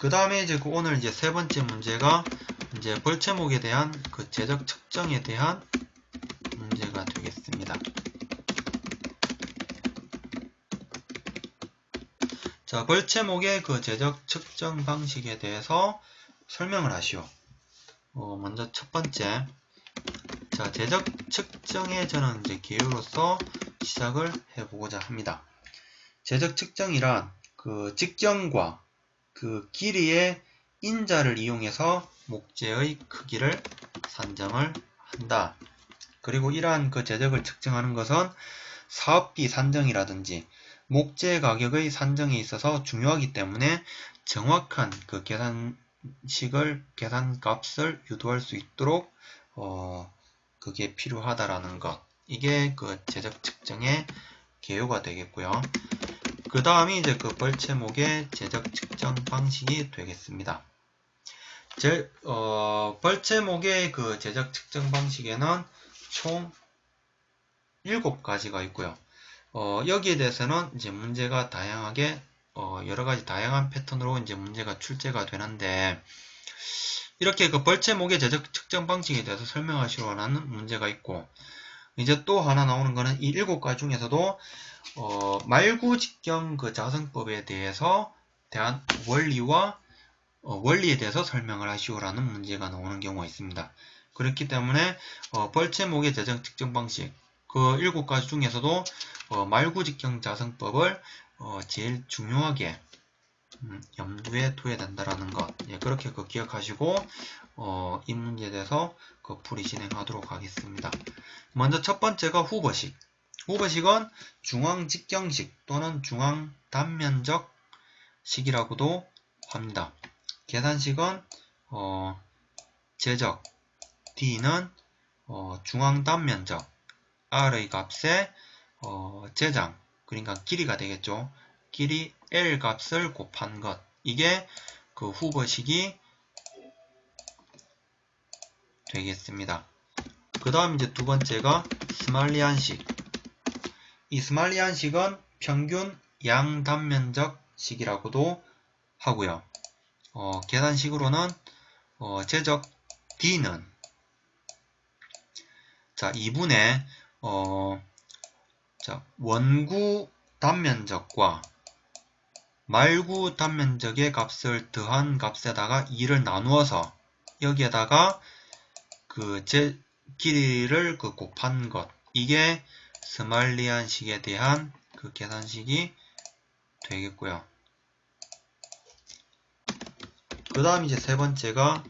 그 다음에 이제 오늘 이제 세 번째 문제가 이제 벌채목에 대한 그 제적 측정에 대한 문제가 되겠습니다. 자, 벌채목의 그 제적 측정 방식에 대해서 설명을 하시오. 먼저 첫 번째. 자, 제적 측정에 저는 이제 개요로서 시작을 해보고자 합니다. 제적 측정이란 그 직경과 그 길이의 인자를 이용해서 목재의 크기를 산정을 한다. 그리고 이러한 그 제적을 측정하는 것은 사업비 산정이라든지 목재 가격의 산정에 있어서 중요하기 때문에 정확한 그 계산값을 유도할 수 있도록 그게 필요하다라는 것. 이게 그 제적 측정의 개요가 되겠고요. 그 다음이 이제 그 벌채목의 제적 측정 방식이 되겠습니다. 벌채목의 그 제적 측정 방식에는 총 7가지가 있고요. 여기에 대해서는 이제 문제가 다양하게 여러가지 다양한 패턴으로 이제 문제가 출제가 되는데, 이렇게 그 벌채목의 제적 측정 방식에 대해서 설명하시려고 하는 문제가 있고, 이제 또 하나 나오는 거는 이 7가지 중에서도 말구직경 그 자성법에 대해서 대한 원리에 대해서 설명을 하시오라는 문제가 나오는 경우가 있습니다. 그렇기 때문에 벌채목의 제적 측정 방식 그 7가지 중에서도 말구직경 자성법을 제일 중요하게 염두에 둬야 된다라는 것. 예, 그렇게 기억하시고 이 문제에 대해서 풀이 진행하도록 하겠습니다. 먼저 첫 번째가 후보식. 후보식은 중앙직경식 또는 중앙단면적 식이라고도 합니다. 계산식은 제적 D는 중앙단면적 R의 값에 제장, 그러니까 길이가 되겠죠. 길이 L 값을 곱한 것. 이게 그 후보식이 되겠습니다. 그 다음 이제 두 번째가 스말리안식. 이 스말리안식은 평균 양단면적 식이라고도 하고요. 계산식으로는 제적 D는 자 2분의 원구 단면적과 말구 단면적의 값을 더한 값에다가 2를 나누어서 여기에다가 그 길이를 곱한 것. 이게 스말리안식에 대한 그 계산식이 되겠고요. 그 다음 이제 세 번째가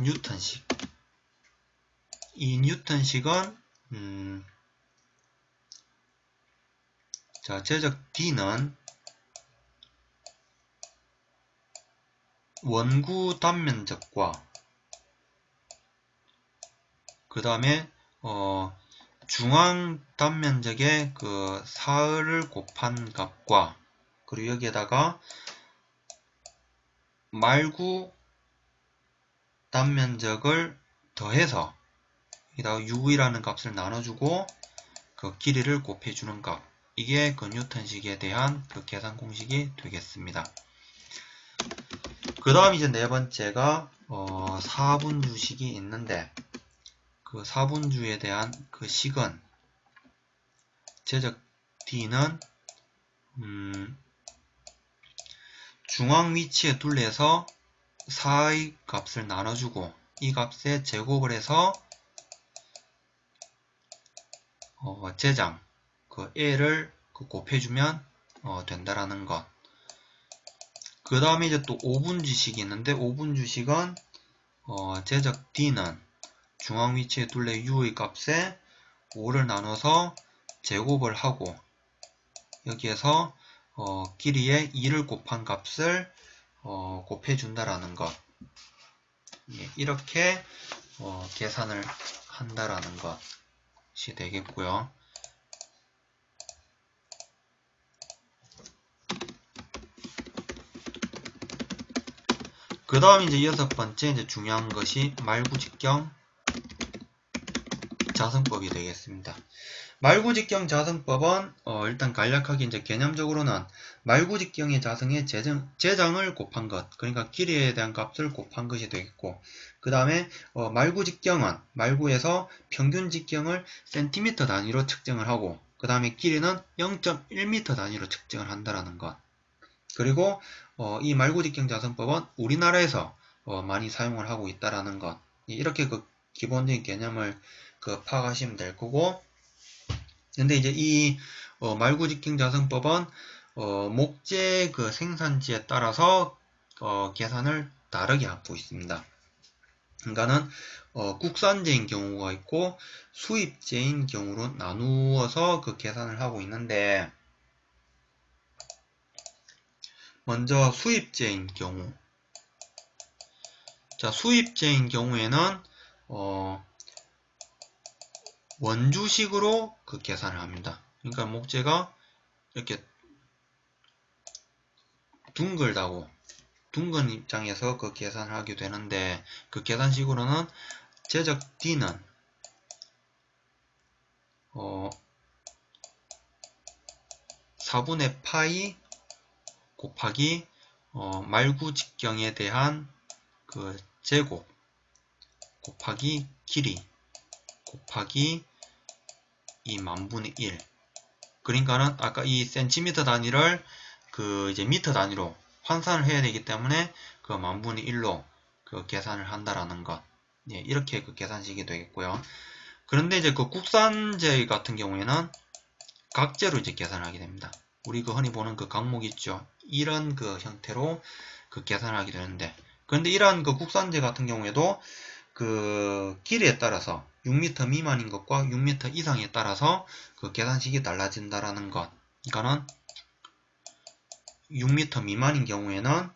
뉴턴식. 이 뉴턴식은 제적 D는 원구 단면적과 그 다음에 중앙 단면적의 그 사흘을 곱한 값과 그리고 여기에다가 말구 단면적을 더해서 여기다가 UV라는 값을 나눠주고 그 길이를 곱해주는 값. 이게 그 뉴턴식에 대한 그 계산 공식이 되겠습니다. 그 다음 이제 네 번째가 4분주식이 있는데, 그 4분주에 대한 그 식은 제적 D는 중앙 위치에 둘레에서 4의 값을 나눠주고 이 값에 제곱을 해서 제장 그 L을 곱해주면 된다라는 것. 그 다음에 이제 또 5분주식이 있는데, 5분주식은 제적 D는 중앙 위치에 둘레 U의 값에 5를 나눠서 제곱을 하고 여기에서 길이에 2를 곱한 값을 곱해준다라는 것. 예, 이렇게 계산을 한다라는 것이 되겠고요. 그 다음 이제 여섯 번째 이제 중요한 것이 말구직경 자성법이 되겠습니다. 말구직경 자성법은 일단 간략하게 이제 개념적으로는 말구직경의 자성에 재정을 곱한 것, 그러니까 길이에 대한 값을 곱한 것이 되겠고, 그 다음에 말구직경은 말구에서 평균 직경을 센티미터 단위로 측정을 하고, 그 다음에 길이는 0.1m 단위로 측정을 한다라는 것. 그리고 이 말구직경 자성법은 우리나라에서 많이 사용을 하고 있다라는 것. 이렇게 그 기본적인 개념을 파악하시면 될 거고, 근데 이제 이 말구직경 자성법은 목재 그 생산지에 따라서 계산을 다르게 하고 있습니다. 그러니까는 국산재인 경우가 있고 수입재인 경우로 나누어서 그 계산을 하고 있는데, 먼저 수입재인 경우, 자, 수입재인 경우에는 원주식으로 그 계산을 합니다. 그러니까 목재가 이렇게 둥글다고, 둥근 입장에서 그 계산을 하게 되는데, 그 계산식으로는 제적 D는 4분의 파이 곱하기 말구직경에 대한 그 제곱 곱하기 길이 곱하기 이 만분의 1. 그러니까는 아까 이 센티미터 단위를 그 이제 미터 단위로 환산을 해야 되기 때문에 그 만분의 1로 그 계산을 한다라는 것. 예, 이렇게 그 계산식이 되겠고요. 그런데 이제 그 국산재 같은 경우에는 각재로 이제 계산을 하게 됩니다. 우리 그 흔히 보는 그 각목 있죠. 이런 그 형태로 그 계산을 하게 되는데, 그런데 이러한 그 국산재 같은 경우에도 그 길이에 따라서 6m 미만인 것과 6m 이상에 따라서 그 계산식이 달라진다라는 것. 그러니까는 6m 미만인 경우에는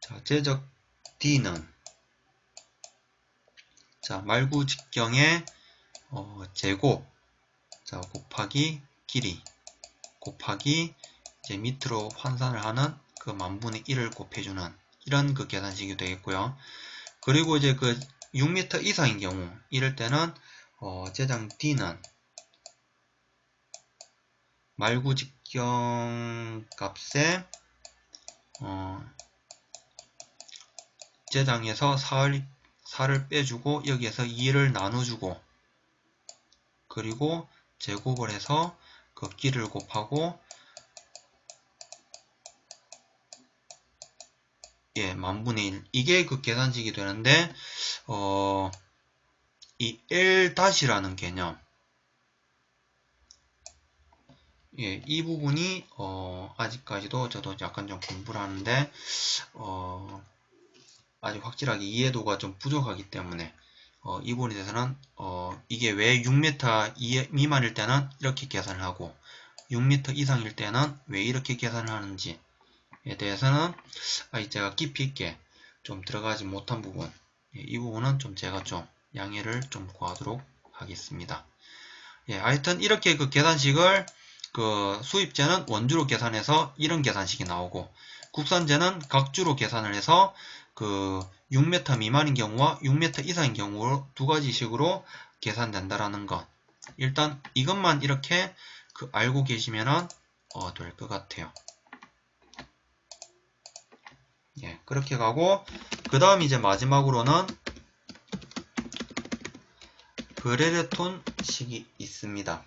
자, 제적 D는 자, 말구직경의 제곱 자, 곱하기 길이 곱하기 이제 밑으로 환산을 하는 그 만분의 1을 곱해주는 이런 그 계산식이 되겠고요. 그리고 이제 그 6m 이상인 경우 이럴 때는 제장 D는 말구직경 값에 제장에서 4를 빼주고 여기에서 2를 나눠주고, 그리고 제곱을 해서 그 길이를 곱하고 예, 만분의 1. 이게 그 계산식이 되는데 이 L-라는 개념, 예, 이 부분이 아직까지도 저도 약간 좀 공부를 하는데 아직 확실하게 이해도가 좀 부족하기 때문에 이 부분에 대해서는 이게 왜 6m 미만일 때는 이렇게 계산을 하고 6m 이상일 때는 왜 이렇게 계산을 하는지에 대해서는 아직 제가 깊이 있게 좀 들어가지 못한 부분, 이 부분은 좀 제가 좀 양해를 좀 구하도록 하겠습니다. 예, 하여튼 이렇게 그 계산식을 그 수입재는 원주로 계산해서 이런 계산식이 나오고, 국산재는 각주로 계산을 해서 그 6m 미만인 경우와 6m 이상인 경우 두 가지 식으로 계산된다라는 것. 일단 이것만 이렇게 그 알고 계시면은 될 것 같아요. 예, 그렇게 가고, 그 다음 이제 마지막으로는 브레레톤 식이 있습니다.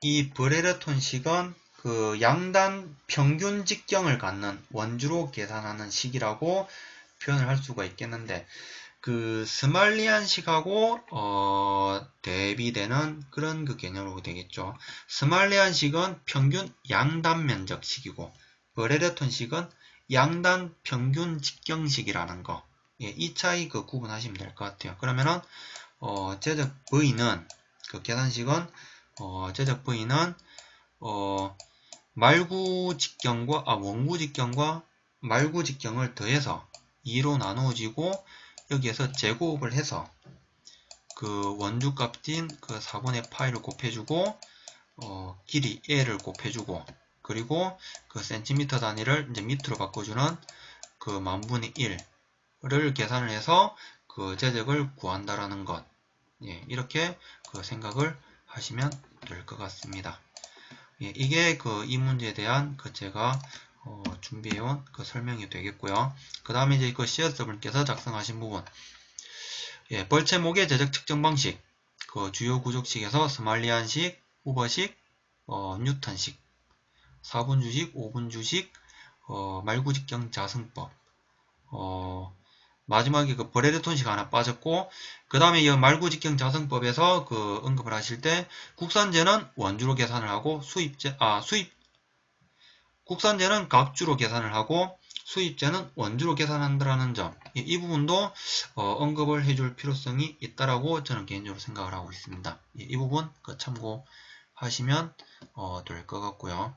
이 브레레톤 식은 그 양단 평균 직경을 갖는 원주로 계산하는 식이라고 표현을 할 수가 있겠는데, 그 스말리안 식하고 대비되는 그런 그 개념으로 되겠죠. 스말리안 식은 평균 양단 면적 식이고, 브레레톤 식은 양단 평균 직경식이라는 거. 예, 이 차이 그 구분하시면 될 것 같아요. 그러면은 제적 V는 그 계산식은 제적 V는 원구 직경과 말구 직경을 더해서 2로 나누어지고, 여기에서 제곱을 해서 그 원주 값인 그 4분의 파이를 곱해주고 길이 L을 곱해주고, 그리고 그 센티미터 단위를 이제 미터로 바꿔주는 그 만분의 1을 계산을 해서 그 제적을 구한다라는 것. 예, 이렇게 그 생각을 하시면 될 것 같습니다. 예, 이게 그 이 문제에 대한 그 제가 준비해온 그 설명이 되겠고요. 그 다음에 이제 그 CS분께서 작성하신 부분. 예, 벌채목의 제적 측정 방식. 그 주요 구족식에서 스말리안식, 후버식, 뉴턴식, 4분 주식, 5분 주식, 말구직경 자승법. 마지막에 그 버레르톤식 하나 빠졌고, 그 다음에 이 말구직경 자승법에서 그 언급을 하실 때, 국산제는 원주로 계산을 하고, 국산제는 각주로 계산을 하고, 수입제는 원주로 계산한다는 점. 이 부분도 언급을 해줄 필요성이 있다라고 저는 개인적으로 생각을 하고 있습니다. 이 부분 참고하시면 될 것 같고요.